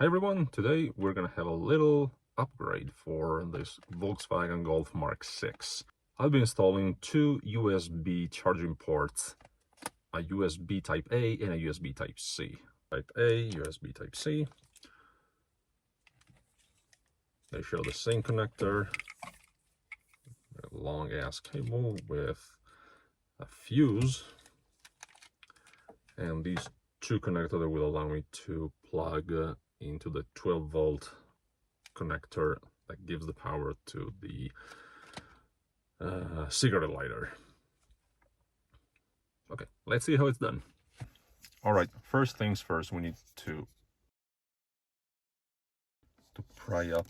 Hi everyone, today we're gonna have a little upgrade for this Volkswagen Golf Mark 6. I've been installing two USB charging ports, a USB Type A and a USB Type C. Type A, USB Type C. They show the same connector, a long ass cable with a fuse, and these two connectors will allow me to plug into the 12-volt connector that gives the power to the cigarette lighter. Okay, let's see how it's done. All right, first things first, we need to pry up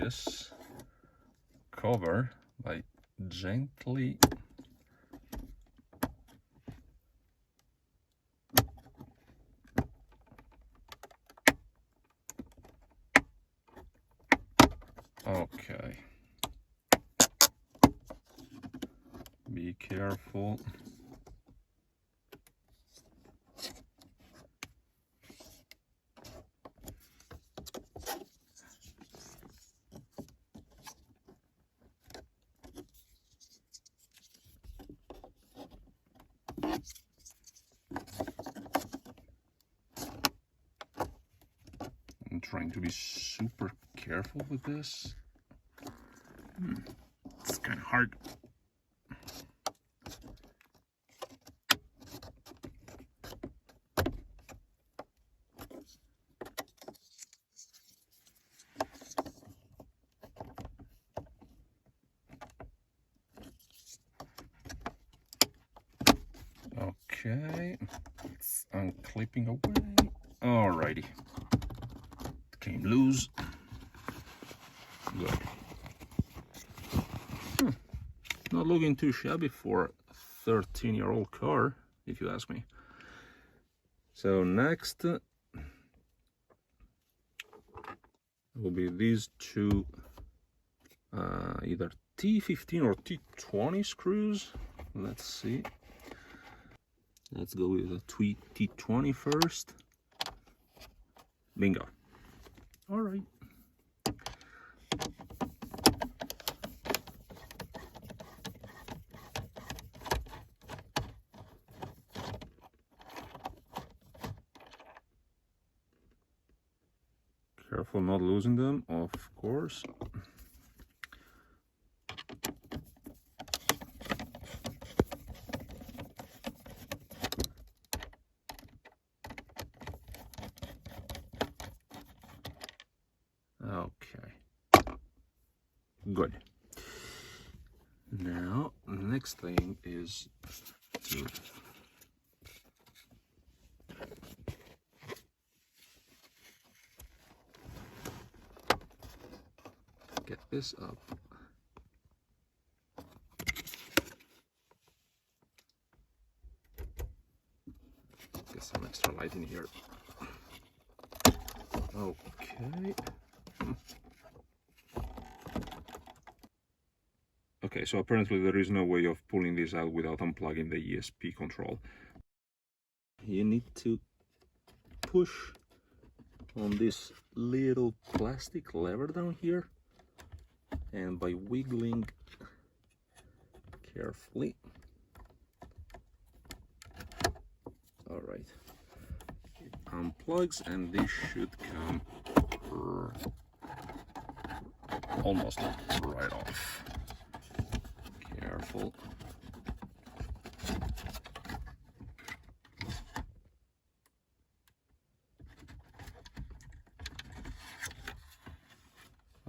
this cover by gently okay. Be careful. I'm trying to be super careful with this. It's kind of hard. Okay, it's unclipping away. Alrighty, it came loose. Good. Not looking too shabby for a 13-year-old car, if you ask me. So next will be these two either T15 or T20 screws. Let's see. Let's go with a T20 first. Bingo. All right. Careful not losing them, of course. Okay, good. Now, the next thing is to get this up. Get some extra light in here. Okay. Okay, so apparently there is no way of pulling this out without unplugging the ESP control. You need to push on this little plastic lever down here, and by wiggling carefully. All right, it unplugs and this should come almost right off. Careful.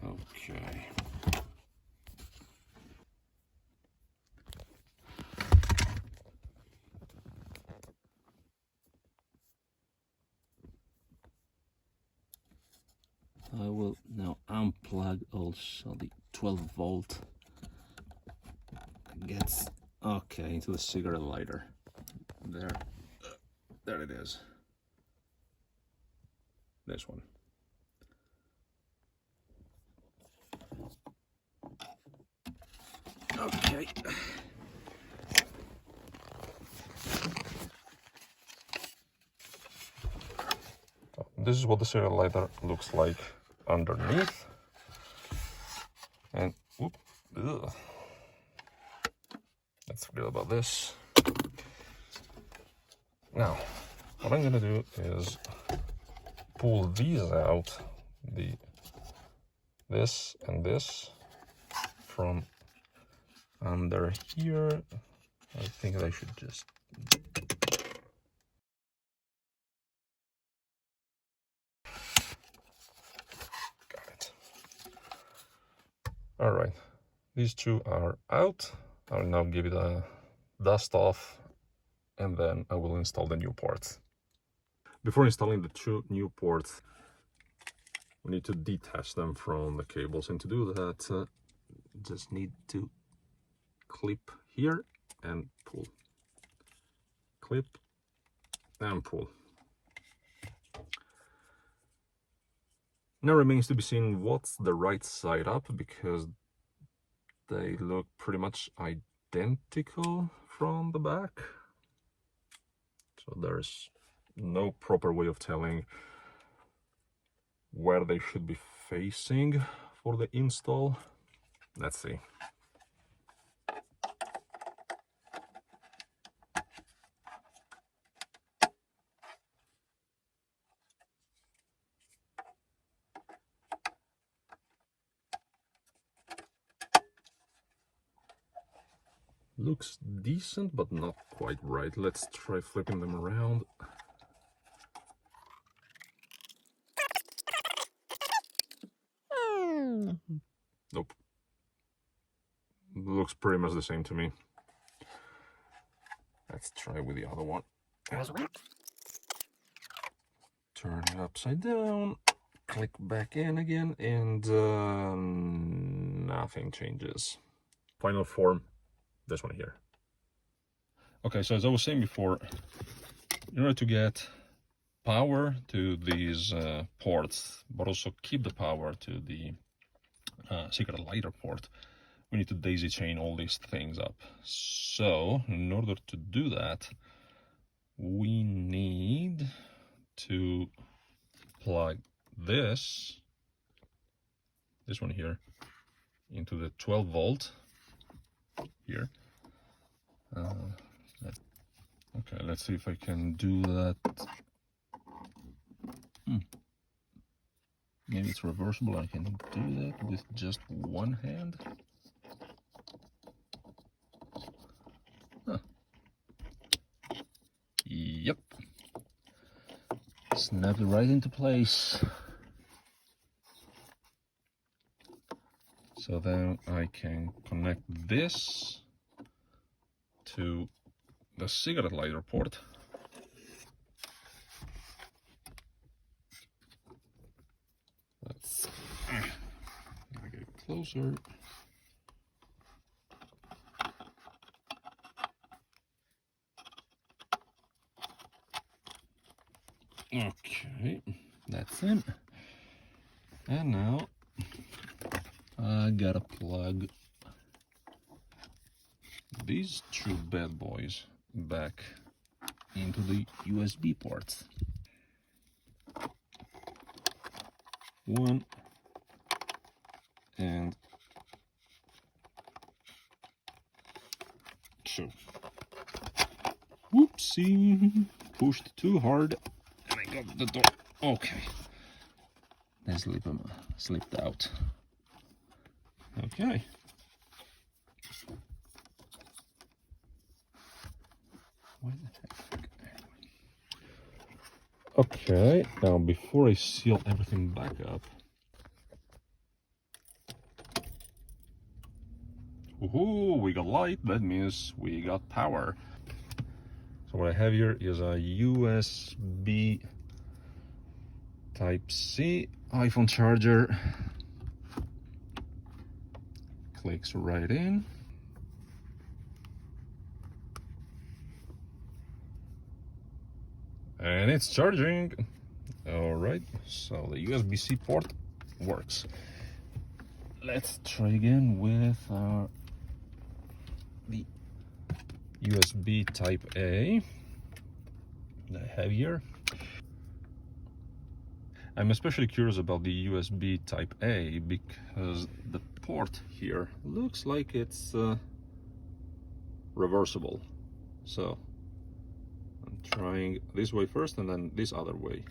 Okay. I will now unplug also the 12-volt. Gets okay into the cigarette lighter. There it is. This one. Okay. this is what the serial lighter looks like underneath. And whoop, ugh. Let's forget about this. Now, what I'm gonna do is pull these out, this and this, from under here. I think I should just got it. All right, these two are out. I'll now give it a dust off, and then I will install the new ports. Before installing the two new ports, we need to detach them from the cables, and to do that, just need to clip here and pull. Clip and pull. Now remains to be seen what's the right side up, because they look pretty much identical from the back. So there's no proper way of telling where they should be facing for the install. Let's see. Looks decent, but not quite right. Let's try flipping them around. Nope. Looks pretty much the same to me. Let's try with the other one. Turn it upside down, click back in again, and nothing changes. Final form, this one here. Okay, so as I was saying before, in order to get power to these ports, but also keep the power to the secret lighter port, we need to daisy chain all these things up. So in order to do that, we need to plug this one here into the 12 volt here. Okay, let's see if I can do that. Maybe it's reversible. I can do that with just one hand. Huh. Yep. Snap it right into place. So then I can connect this to the cigarette lighter port. Let's get it closer. Okay, that's it. And now I gotta plug these two bad boys back into the USB ports. One and two. Whoopsie, pushed too hard and I got the door. Okay, they slipped out. Okay. Why the heck? Okay, now before I seal everything back up, woohoo, we got light, that means we got power. So what I have here is a USB Type-C iPhone charger. Clicks right in. And it's charging. All right, so the USB-C port works. Let's try again with the USB Type-A that I have here. I'm especially curious about the USB type A because the port here looks like it's reversible. So I'm trying this way first and then this other way.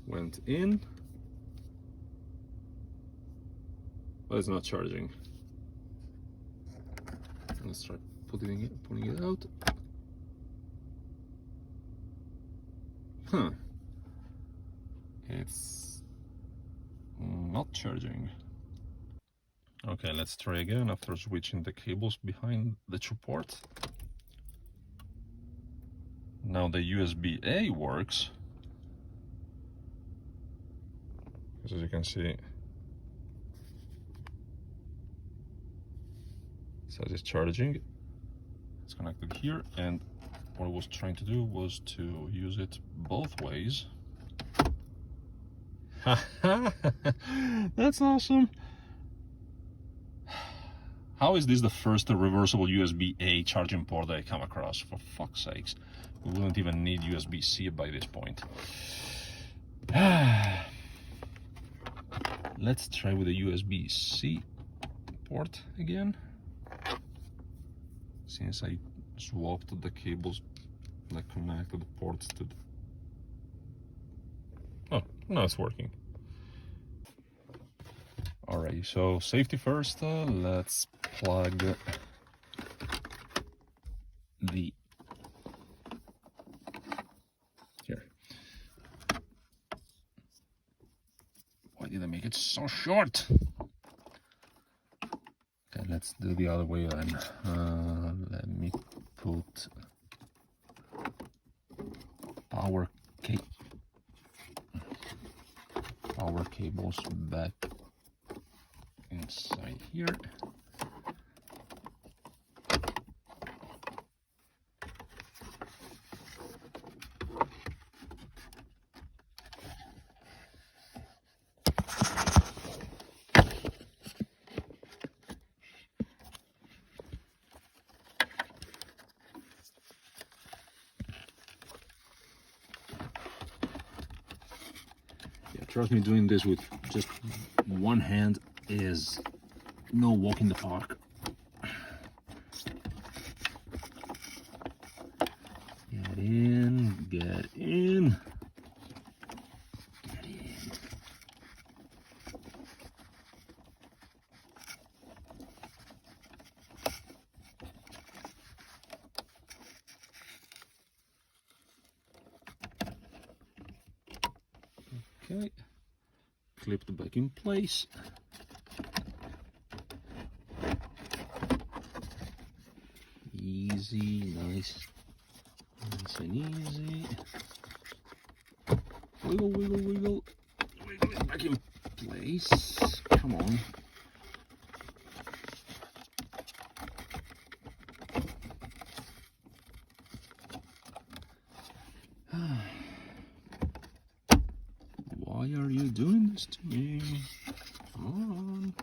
Went in, but it's not charging. Let's try pulling it out. Huh. It's not charging. Okay, let's try again after switching the cables behind the two ports. Now the USB-A works. As you can see, it says it's charging. It's connected here, and what I was trying to do was to use it both ways. That's awesome. How is this the first reversible USB-A charging port that I come across? For fuck's sakes, we wouldn't even need USB-C by this point. Let's try with the USB-C port again, since I swapped the cables that connected the ports to the... Oh, now it's working. Alright, so safety first. Let's plug the... Here. Why did I make it so short? Okay, let's do the other way then. Let me put power cables back inside here. Trust me, doing this with just one hand is no walk in the park. Get in, get in. Get in. Okay, clipped back in place. Easy, nice and easy. Wiggle, wiggle, wiggle. Wiggle it back in place. Come on. Why are you doing this to me? Come on.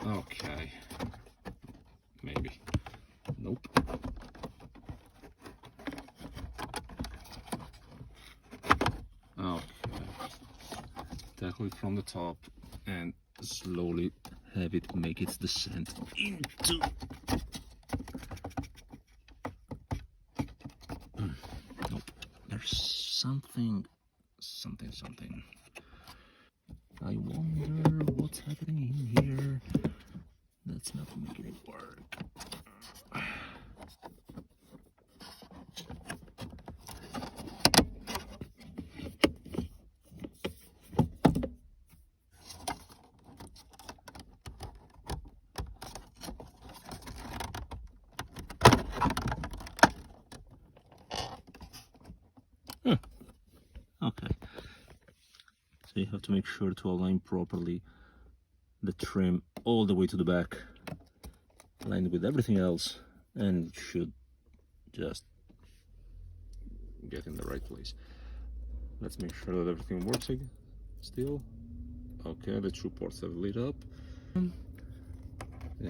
Okay. Maybe. Nope. Okay. Tackle it from the top and slowly have it make its descent into... Nope. There's something. I wonder what's happening in here. That's not making it work. Okay. So you have to make sure to align properly the trim all the way to the back, aligned with everything else, and it should just get in the right place. Let's make sure that everything works again. Still. Okay, the 2 ports have lit up. Yeah.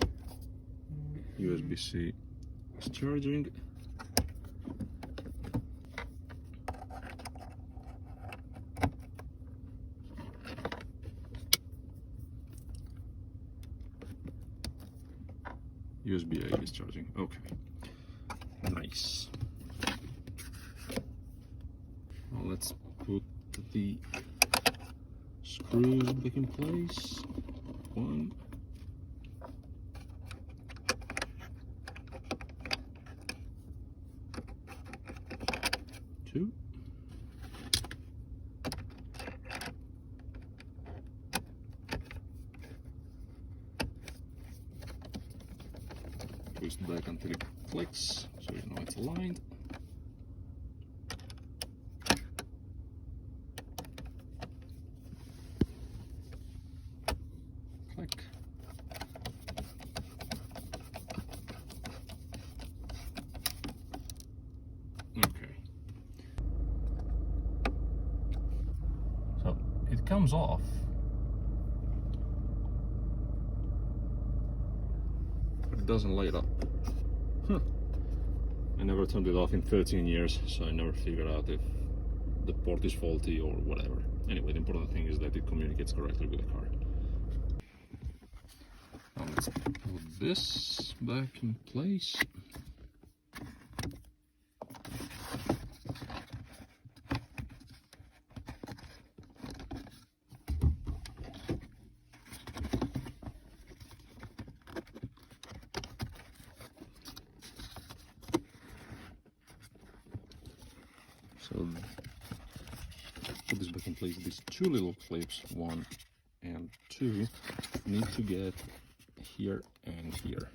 USB-C is charging. USB-A is charging. Okay. Nice. Now let's put the screws back in place. 1. 2. Twist back until it clicks, so you know it's aligned. Click. Okay. So it comes off. But it doesn't light up. Huh. I never turned it off in 13 years, so I never figured out if the port is faulty or whatever. Anyway, the important thing is that it communicates correctly with the car. Now let's put this back in place. So put this back in place. These 2 little clips, 1 and 2, need to get here and here.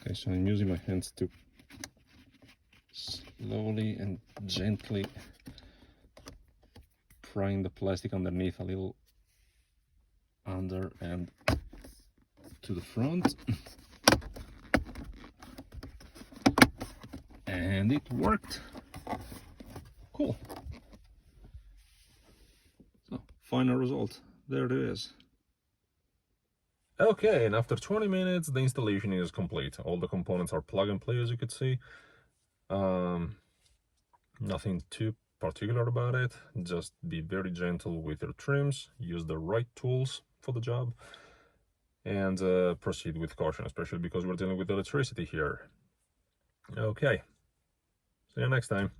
Okay, so I'm using my hands to slowly and gently prying the plastic underneath a little under and to the front. And it worked. Cool. So, final result. There it is. Okay, and after 20 minutes, the installation is complete. All the components are plug and play, as you could see. Nothing too particular about it. Just be very gentle with your trims, use the right tools for the job, and proceed with caution, especially because we're dealing with electricity here. Okay, see you next time.